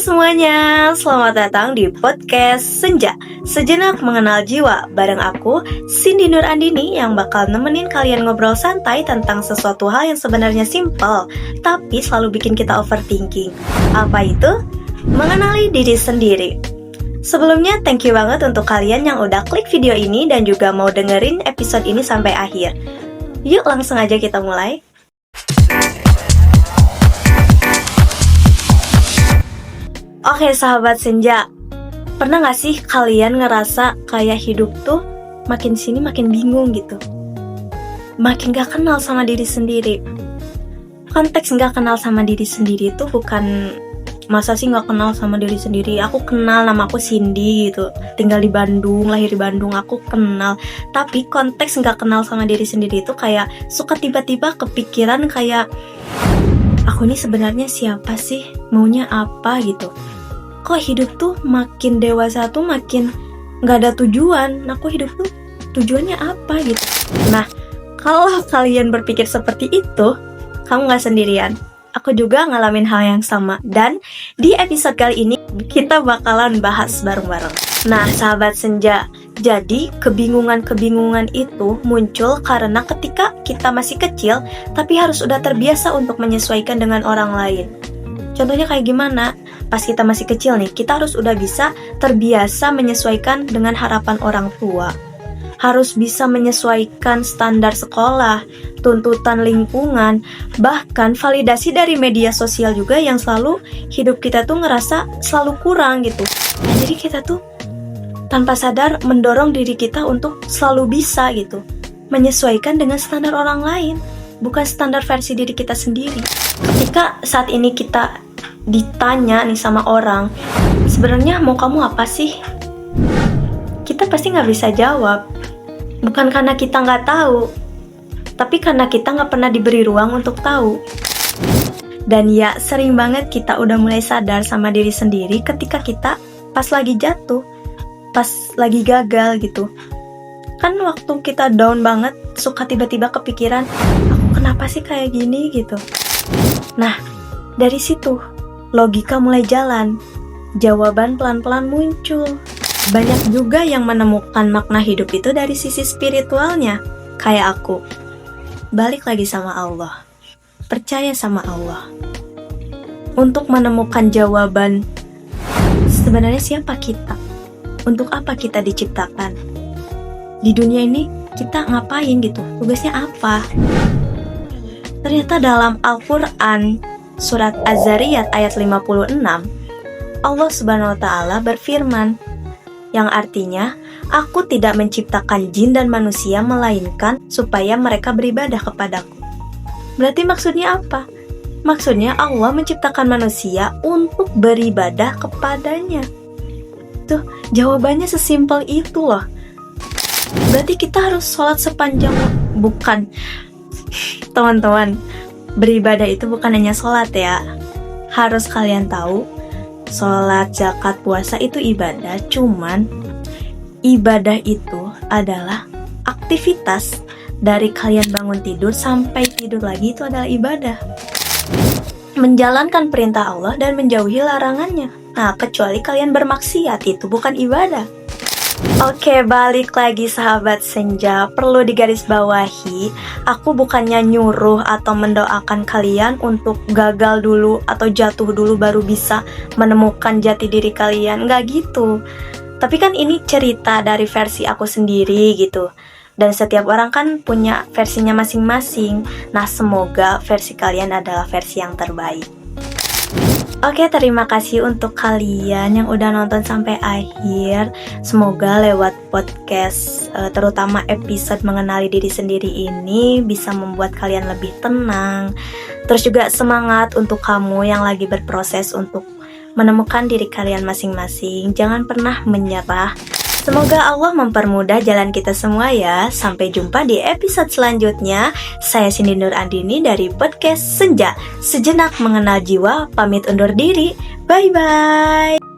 semuanya, selamat datang di podcast Senja, Sejenak Mengenal Jiwa. Bareng aku, Cindy Nur Andini, yang bakal nemenin kalian ngobrol santai tentang sesuatu hal yang sebenarnya simple, tapi selalu bikin kita overthinking. Apa itu? Mengenali diri sendiri. Sebelumnya, thank you banget untuk kalian yang udah klik video ini dan juga mau dengerin episode ini sampai akhir. Yuk langsung aja kita mulai. Oke sahabat senja, pernah gak sih kalian ngerasa kayak hidup tuh makin sini makin bingung gitu? Makin gak kenal sama diri sendiri. Konteks gak kenal sama diri sendiri itu bukan masa sih gak kenal sama diri sendiri. Aku kenal, nama aku Cindy gitu, tinggal di Bandung, lahir di Bandung, aku kenal. Tapi konteks gak kenal sama diri sendiri itu kayak suka tiba-tiba kepikiran kayak, aku ini sebenarnya siapa sih? Maunya apa gitu? Kok hidup tuh makin dewasa tuh makin gak ada tujuan. Aku hidup tuh tujuannya apa gitu. Nah, kalau kalian berpikir seperti itu, kamu gak sendirian. Aku juga ngalamin hal yang sama. Dan di episode kali ini kita bakalan bahas bareng-bareng. Nah, sahabat senja, jadi kebingungan-kebingungan itu muncul karena ketika kita masih kecil, tapi harus udah terbiasa untuk menyesuaikan dengan orang lain. Contohnya kayak gimana? Pas kita masih kecil nih, kita harus udah bisa terbiasa menyesuaikan dengan harapan orang tua. Harus bisa menyesuaikan standar sekolah, tuntutan lingkungan, bahkan validasi dari media sosial juga yang selalu hidup kita tuh ngerasa selalu kurang gitu. Nah, jadi kita tuh tanpa sadar mendorong diri kita untuk selalu bisa gitu, menyesuaikan dengan standar orang lain, bukan standar versi diri kita sendiri. Ketika saat ini kita ditanya nih sama orang, sebenarnya mau kamu apa sih? Kita pasti nggak bisa jawab. Bukan karena kita nggak tahu, tapi karena kita nggak pernah diberi ruang untuk tahu. Dan ya, sering banget kita udah mulai sadar sama diri sendiri ketika kita pas lagi jatuh, pas lagi gagal gitu. Kan waktu kita down banget, suka tiba-tiba kepikiran, aku kenapa sih kayak gini gitu. Nah, dari situ logika mulai jalan, jawaban pelan-pelan muncul. Banyak juga yang menemukan makna hidup itu dari sisi spiritualnya, kayak aku. Balik lagi sama Allah, percaya sama Allah. Untuk menemukan jawaban, sebenarnya siapa kita? Untuk apa kita diciptakan? Di dunia ini kita ngapain gitu? Tugasnya apa? Ternyata dalam Al-Quran, Surat Az-Zariyat ayat 56, Allah Subhanahu wa Ta'ala berfirman, yang artinya, aku tidak menciptakan jin dan manusia melainkan supaya mereka beribadah kepadaku. Berarti maksudnya apa? Maksudnya Allah menciptakan manusia untuk beribadah kepadanya. Tuh, jawabannya sesimpel itu loh. Berarti kita harus sholat sepanjang, bukan, teman-teman, beribadah itu bukan hanya sholat ya. Harus kalian tahu, sholat, zakat, puasa itu ibadah. Cuman ibadah itu adalah aktivitas dari kalian bangun tidur sampai tidur lagi, itu adalah ibadah. Menjalankan perintah Allah dan menjauhi larangannya. Nah, kecuali kalian bermaksiat, itu bukan ibadah. Oke, balik lagi sahabat senja. Perlu digarisbawahi, aku bukannya nyuruh atau mendoakan kalian untuk gagal dulu atau jatuh dulu baru bisa menemukan jati diri kalian. Nggak gitu. Tapi kan ini cerita dari versi aku sendiri gitu. Dan setiap orang kan punya versinya masing-masing. Nah, semoga versi kalian adalah versi yang terbaik. Oke, terima kasih untuk kalian yang udah nonton sampai akhir. Semoga lewat podcast, terutama episode mengenali diri sendiri ini, bisa membuat kalian lebih tenang. Terus juga semangat untuk kamu yang lagi berproses untuk menemukan diri kalian masing-masing. Jangan pernah menyerah. Semoga Allah mempermudah jalan kita semua ya. Sampai jumpa di episode selanjutnya. Saya Cindy Nur Andini dari podcast Senja, Sejenak Mengenal Jiwa, pamit undur diri. Bye-bye.